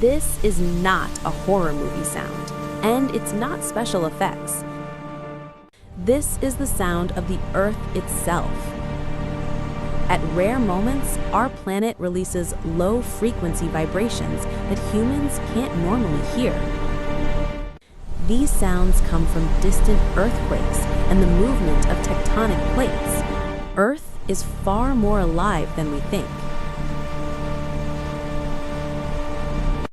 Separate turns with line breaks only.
This is not a horror movie sound, and it's not special effects. This is the sound of the Earth itself. At rare moments, our planet releases low-frequency vibrations that humans can't normally hear. These sounds come from distant earthquakes and the movement of tectonic plates. Earth is far more alive than we think.